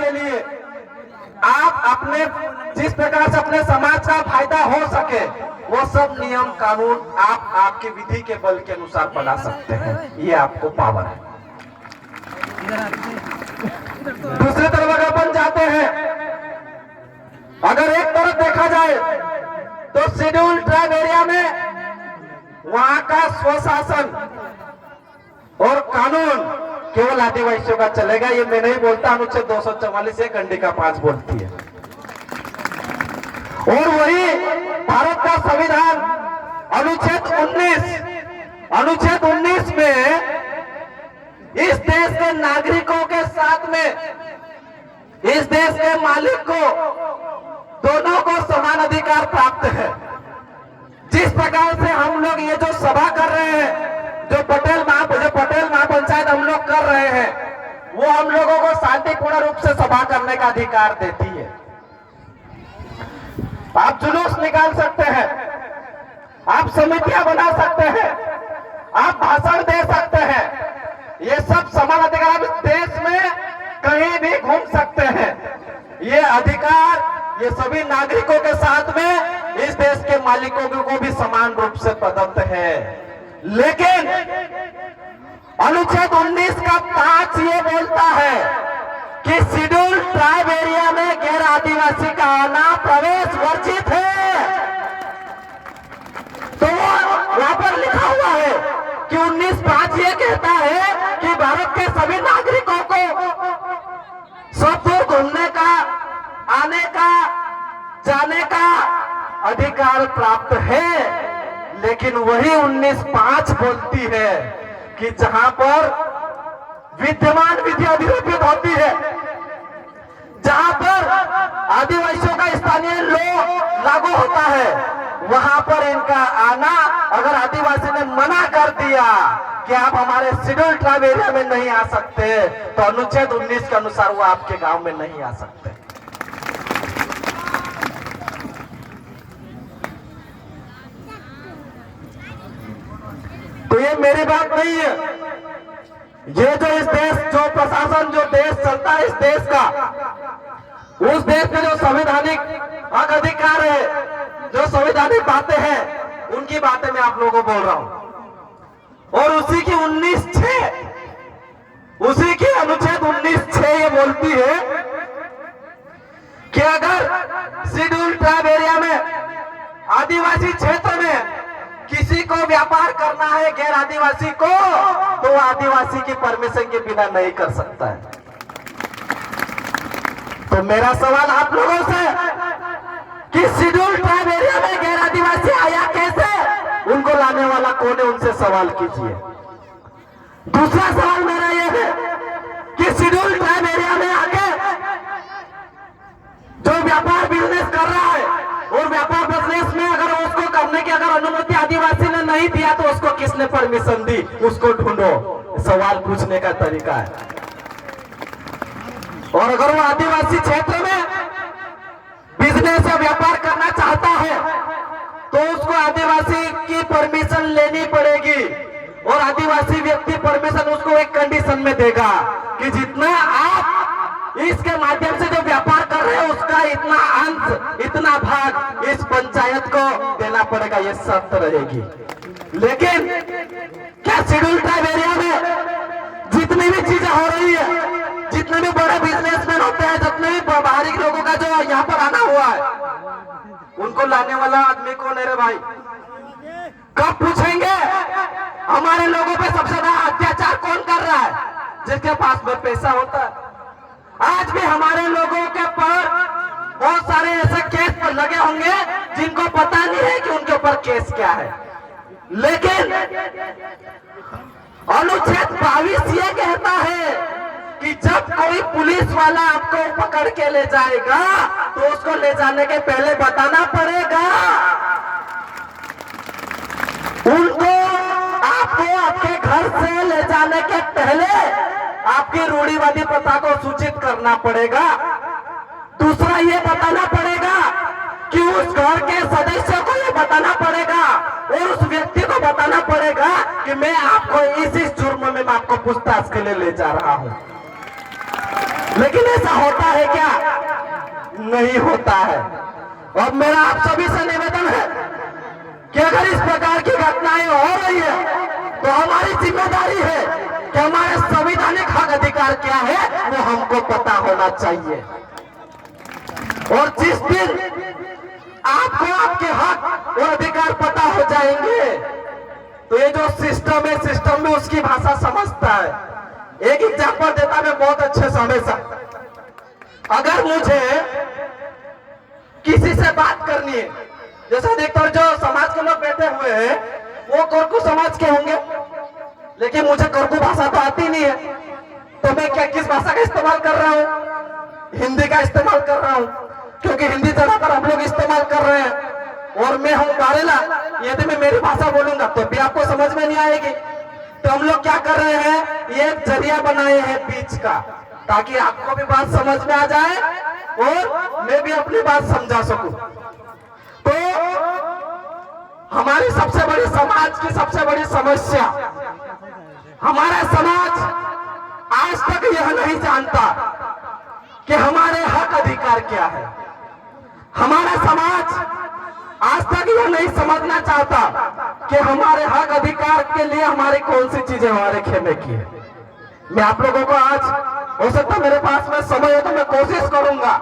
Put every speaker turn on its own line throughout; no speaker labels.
के लिए आप अपने जिस प्रकार से अपने समाज का फायदा हो सके वो सब नियम कानून आप आपके विधि के बल के अनुसार बना सकते हैं। ये आपको पावर है। दूसरी तरफ अगर बन जाते हैं, अगर एक तरफ देखा जाए तो शेड्यूल ट्राइब एरिया में वहां का स्वशासन और कानून केवल आदिवासियों का चलेगा। ये मैं नहीं बोलता, अनुच्छेद 244 एक खंडिका 5 बोलती है। और वही भारत का संविधान अनुच्छेद 19 में इस देश के नागरिकों के साथ में इस देश के मालिक को दोनों को समान अधिकार प्राप्त है। जिस प्रकार से हम लोग ये जो सभा कर रहे हैं, जो पटेल महापंचायत हम लोग कर रहे हैं, वो हम लोगों को शांतिपूर्ण रूप से सभा करने का अधिकार देती है। आप जुलूस निकाल सकते हैं, आप समितियां बना सकते हैं, आप भाषण दे सकते हैं, ये सब समान अधिकार। आप इस देश में कहीं भी घूम सकते हैं। ये अधिकार ये सभी नागरिकों के साथ में इस देश के मालिकों को भी समान रूप से प्रदत्त है। लेकिन अनुच्छेद 19 का 5 ये बोलता है कि शेड्यूल ट्राइब एरिया में गैर आदिवासी का आना प्रवेश वर्जित है। तो वहां पर लिखा हुआ है कि 19(5) ये कहता है कि भारत के सभी नागरिकों को सब घूमने का, आने का, जाने का अधिकार प्राप्त है। लेकिन वही 19(5) बोलती है कि जहां पर विद्यमान विधि अधिरूपित होती है, जहां पर आदिवासियों का स्थानीय लॉ लागू होता है, वहां पर इनका आना अगर आदिवासी ने मना कर दिया कि आप हमारे शेड्यूल ट्राइब एरिया में नहीं आ सकते, तो अनुच्छेद 19 के अनुसार वो आपके गांव में नहीं आ सकते। तो ये मेरी बात नहीं है, ये जो इस देश, जो प्रशासन, जो देश चलता है इस देश का, उस देश में जो संवैधानिक हक अधिकार है, जो संवैधानिक बातें हैं, उनकी बातें मैं आप लोगों को बोल रहा हूं। और उसी की 19(6) उसी की अनुच्छेद 19(6) ये बोलती है कि अगर शेड्यूल ट्राइब एरिया में आदिवासी क्षेत्र में किसी को व्यापार करना है गैर आदिवासी को, तो वो आदिवासी की परमिशन के बिना नहीं कर सकता है। तो मेरा सवाल आप लोगों से कि शेड्यूल ट्राइब एरिया में गैर आदिवासी आया कैसे, उनको लाने वाला कौन है, उनसे सवाल कीजिए। दूसरा सवाल मेरा यह है कि शेड्यूल ट्राइब एरिया में आके जो व्यापार बिजनेस कर रहा है, और व्यापार बिजनेस में अगर उसको करने की अगर अनुमति आदिवासी ने नहीं दिया, तो उसको किसने परमिशन दी, उसको ढूंढो। सवाल पूछने का तरीका है। और अगर वो आदिवासी क्षेत्र में बिजनेस या व्यापार करना चाहता है, तो उसको आदिवासी की परमिशन लेनी पड़ेगी। और आदिवासी व्यक्ति परमिशन उसको एक कंडीशन में देगा कि जितना आप इसके माध्यम से जो व्यापार कर रहे हैं, उसका इतना अंश, इतना भाग इस पंचायत को देना पड़ेगा, ये शर्त रहेगी। लेकिन क्या शेड्यूल ट्राइब एरिया में जितनी भी चीजें हो रही है, जितने भी बड़े बिजनेसमैन होते हैं, जितने भी बाहरी लोगों का जो यहाँ पर आना हुआ है, उनको लाने वाला आदमी कौन है रे भाई? कब पूछेंगे हमारे लोगों पे सबसे ज्यादा अत्याचार कौन कर रहा है? जिसके पास में पैसा होता है। आज भी हमारे लोगों के पर बहुत सारे ऐसे केस लगे होंगे जिनको पता नहीं है कि उनके ऊपर केस क्या है। लेकिन अनुच्छेद 22 ये कहता है कि जब कोई पुलिस वाला आपको पकड़ के ले जाएगा, तो उसको ले जाने के पहले बताना पड़ेगा, उनको आपको आपके घर से ले जाने के पहले आपकी रूढ़िवादी प्रथा को सूचित करना पड़ेगा। दूसरा ये बताना पड़ेगा कि उस घर के सदस्य को ये बताना पड़ेगा और उस व्यक्ति को बताना पड़ेगा कि मैं आपको इस जुर्म में मैं आपको पूछताछ के लिए ले जा रहा हूं। लेकिन ऐसा होता है नहीं होता है। और मेरा आप सभी से निवेदन है कि अगर इस प्रकार की घटनाएं हो रही है तो हमारी जिम्मेदारी है कि हमारे संवैधानिक हक अधिकार क्या है वो हमको पता होना चाहिए। और जिस दिन आपको आपके हक और अधिकार पता हो जाएंगे तो ये जो सिस्टम है, सिस्टम में उसकी भाषा समझता है। एक एग्जांपल देता मैं बहुत अच्छे समय से, अगर मुझे किसी से बात करनी है, जैसा अधिकतर जो समाज के लोग बैठे हुए हैं वो कोरकू समाज के होंगे, लेकिन मुझे कोरकू भाषा तो आती नहीं है, तो मैं क्या किस भाषा का इस्तेमाल कर रहा हूँ? हिंदी का इस्तेमाल कर रहा हूँ, क्योंकि हिंदी ज्यादातर हम लोग इस्तेमाल कर रहे हैं। और मैं हूँ बारेला, यदि मैं मेरी भाषा बोलूंगा तो भी आपको समझ में नहीं आएगी। तो हम लोग क्या कर रहे हैं, ये जरिया बनाए हैं बीच का, ताकि आपको भी बात समझ में आ जाए और मैं भी अपनी बात समझा सकूं। तो हमारी सबसे बड़ी समाज की सबसे बड़ी समस्या, हमारा समाज आज तक यह नहीं जानता कि हमारे हक अधिकार क्या है। हमारा समाज आज तक यह नहीं समझना चाहता कि हमारे हक अधिकार के लिए हमारी कौन सी चीजें हमारे खेमे की है। मैं आप लोगों को आज, हो सकता मेरे पास में समय हो तो मैं कोशिश करूंगा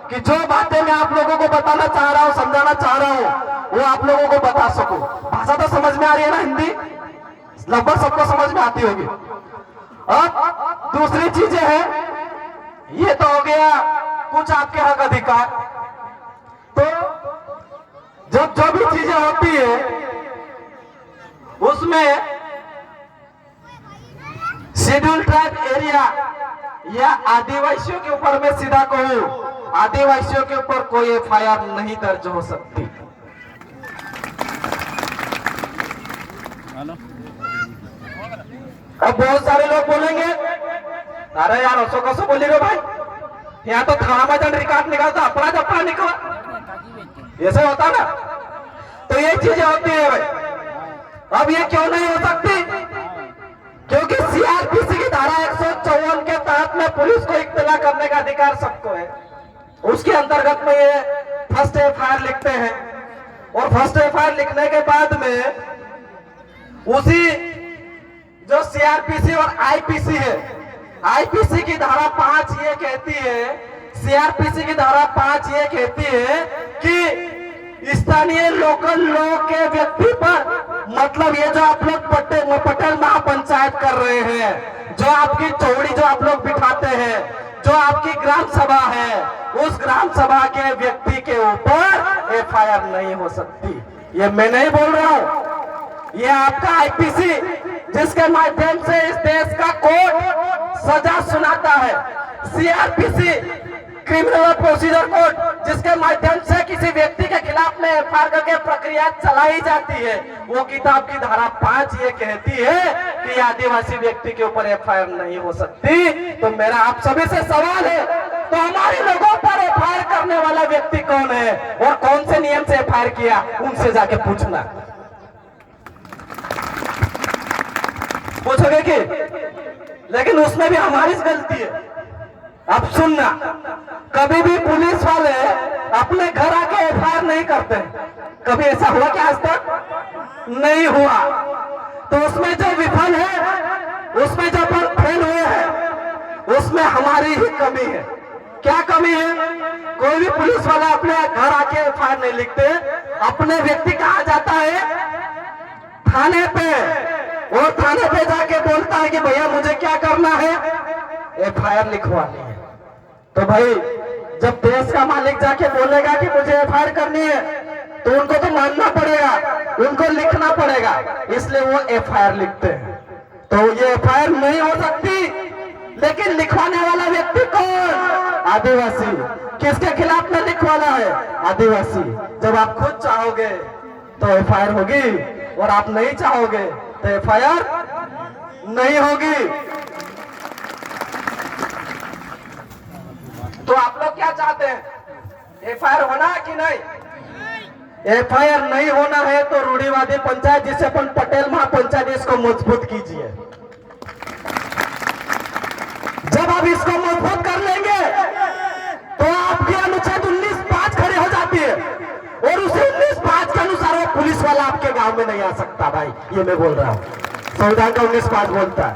कि जो बातें मैं आप लोगों को बताना चाह रहा हूं, समझाना चाह रहा हूं, वो आप लोगों को बता सकूं। भाषा तो समझ में आ रही है ना, हिंदी लगभग सबको समझ में आती होगी। अब दूसरी चीजें हैं, ये तो हो गया कुछ आपके हक अधिकार। तो जब जो भी चीजें होती है उसमें शेड्यूल ट्राइब एरिया या आदिवासियों के ऊपर मैं सीधा कहूं, आदिवासियों के ऊपर कोई एफआईआर नहीं दर्ज हो सकती। अब बहुत सारे लोग बोलेंगे, अरे यार असो कसो बोली रो भाई, यहाँ तो थाना में जन रिकॉर्ड निकालता अपराध अपना निकला, ऐसे होता ना। तो ये चीजें होती है भाई। अब ये क्यों नहीं हो सकती? क्योंकि सीआरपीसी की धारा 154 के तहत में पुलिस को इत्तला करने का अधिकार सबको है। उसके अंतर्गत में ये फर्स्ट एफआईआर लिखते हैं, और फर्स्ट एफआईआर लिखने के बाद में उसी जो सीआरपीसी और आईपीसी है, आईपीसी की धारा 5 ये कहती है, सीआरपीसी की धारा 5 ये कहती है कि स्थानीय लोकल लॉ के व्यक्ति पर, मतलब ये जो आप लोग पटेल महापंचायत कर रहे हैं, जो आपकी चौड़ी जो आप लोग बिठाते हैं, जो आपकी ग्राम सभा है, उस ग्राम सभा के व्यक्ति के ऊपर एफआईआर नहीं हो सकती। ये मैं नहीं बोल रहा हूं, ये आपका आईपीसी जिसके माध्यम से इस देश का कोर्ट सजा सुनाता है, सीआरपीसी क्रिमिनल प्रोसीजर कोड जिसके माध्यम से किसी व्यक्ति के खिलाफ में एफआईआर के प्रक्रिया चलाई जाती है, वो किताब की धारा 5 ये कहती है कि आदिवासी व्यक्ति के ऊपर एफआईआर नहीं हो सकती। तो मेरा आप सभी से सवाल है, तो हमारे लोगों पर एफआईआर करने वाला व्यक्ति कौन है और कौन से नियम से एफआईआर किया, उनसे जाके पूछना। पूछोगे कि लेकिन उसमें भी हमारी गलती है। अब सुनना, कभी भी पुलिस वाले अपने घर आके एफआईआर नहीं करते। कभी ऐसा हुआ क्या? आज तक नहीं हुआ। तो उसमें जो विफल है, उसमें जो फेल हुए हैं, उसमें हमारी ही कमी है। क्या कमी है? कोई भी पुलिस वाला अपने घर आके एफआईआर नहीं लिखते। अपने व्यक्ति कहाँ जाता है? थाने पे, और थाने पे जाके बोलता है कि भैया मुझे क्या करना है, एफआईआर लिखवानी है। तो भाई जब देश का मालिक जाके बोलेगा कि मुझे एफआईआर करनी है, तो उनको तो मानना पड़ेगा, उनको लिखना पड़ेगा, इसलिए वो एफआईआर लिखते हैं। तो ये एफआईआर नहीं हो सकती, लेकिन लिखवाने वाला व्यक्ति कौन? आदिवासी। किसके खिलाफ में लिखवाना है? आदिवासी। जब आप खुद चाहोगे तो एफआईआर होगी, और आप नहीं चाहोगे तो एफआईआर नहीं होगी। तो आप लोग क्या चाहते हैं? एफआईआर होना है कि नहीं? एफआईआर नहीं होना है तो रूढ़िवादी पंचायत जिसे अपन पटेल महापंचायत, इसको मजबूत कीजिए। जब आप इसको मजबूत कर लेंगे तो आपके अनुच्छेद 19 गांव में नहीं आ सकता भाई, ये मैं बोल रहा हूँ। संविधान का 19(5) बोलता है।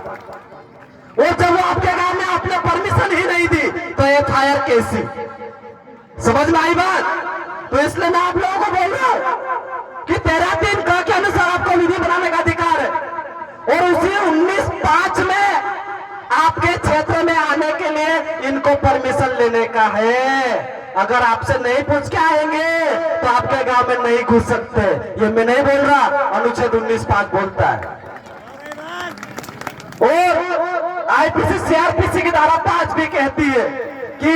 वो जब वो आपके गांव में आपने परमिशन ही नहीं दी तो FIR कैसी? समझ में आई बात? तो इसलिए मैं आप लोगों को बोल रहा हूं कि 13(3) क के अनुसार आपको विधि बनाने का अधिकार है, और उसी 19(5) में आपके क्षेत्र में आने के लिए इनको परमिशन लेने का है। अगर आपसे नहीं पूछ के आएंगे तो आपके गांव में नहीं घुस सकते। ये मैं नहीं बोल रहा, अनुच्छेद 19(5) बोलता है। और IPC CRPC की धारा 5 भी कहती है कि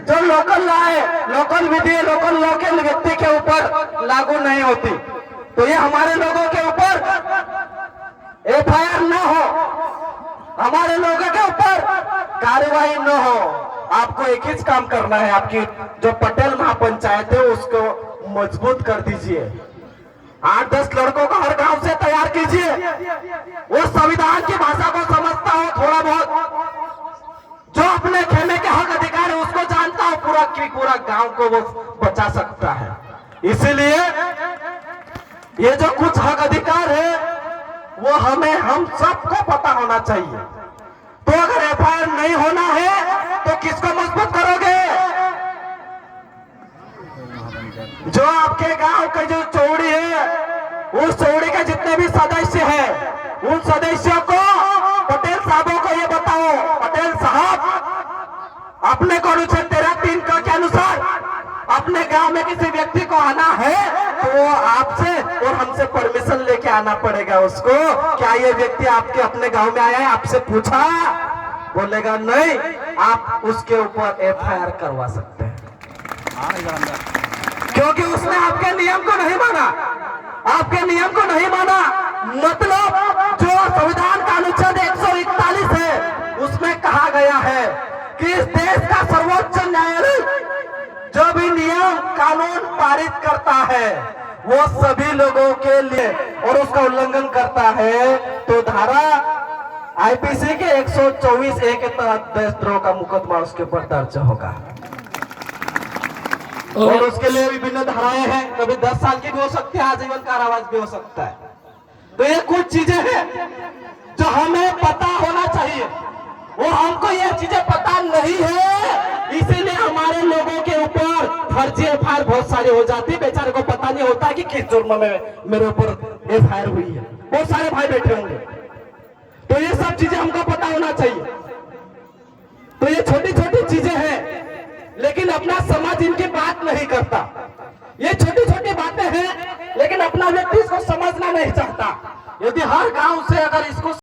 जो लोकल लॉ है, लोकल विधि लोकल लॉ के व्यक्ति के ऊपर लागू नहीं होती। तो ये हमारे लोगों के ऊपर FIR न हो, हमारे लोगों के ऊपर कार्यवाही न हो। आपको एक ही काम करना है, आपकी जो पटेल महापंचायत है उसको मजबूत कर दीजिए। 8-10 लड़कों को हर गांव से तैयार कीजिए, वो संविधान की भाषा को समझता हो थोड़ा बहुत, जो अपने खेमे के हक अधिकार है उसको जानता हो, पूरा की पूरा गांव को वो बचा सकता है। इसीलिए ये जो कुछ हक अधिकार है वो हम सबको पता होना चाहिए। तो अगर FIR नहीं होना है तो किसको मजबूत करोगे? जो आपके गांव के जो चौड़ी है, उस चौड़ी के जितने भी सदस्य हैं, उन सदस्यों को, पटेल साहबों को ये बताओ, पटेल साहब अपने को अनुच्छेद 13(3) क के अनुसार अपने गांव में किसी व्यक्ति को आना है तो वो आपसे और हमसे परमिशन लेके आना पड़ेगा उसको। क्या ये व्यक्ति आपके अपने गांव में आया है, आपसे पूछा? बोलेगा नहीं, आप उसके ऊपर FIR करवा सकते हैं, क्योंकि उसने आपके नियम को नहीं माना। आपके नियम को नहीं माना मतलब जो संविधान का अनुच्छेद 141 है उसमें कहा गया है कि इस देश का सर्वोच्च न्यायालय जो भी नियम कानून पारित करता है वो सभी लोगों के लिए, और उसका उल्लंघन करता है तो धारा IPC के 124(a) के तहत देशद्रोह का मुकदमा उसके ऊपर दर्ज होगा। और उसके लिए विभिन्न धाराएं हैं, कभी 10 साल की भी हो सकती है, आजीवन कारावास भी हो सकता है। तो ये कुछ चीजें हैं जो हमें पता होना चाहिए, और हमको ये चीजें पता नहीं है, इसीलिए हमारे लोगों के ऊपर फर्जी FIR बहुत सारी हो जाती है। बेचारे को पता नहीं होता कि किस जुर्म में मेरे ऊपर FIR हुई है। बहुत सारे भाई बैठे होंगे, तो ये सब चीजें हमको पता होना चाहिए। तो ये छोटी छोटी चीजें हैं, लेकिन अपना समाज इनकी बात नहीं करता। ये छोटी छोटी बातें हैं, लेकिन अपना व्यक्ति इसको समझना नहीं चाहता। यदि हर गांव से अगर इसको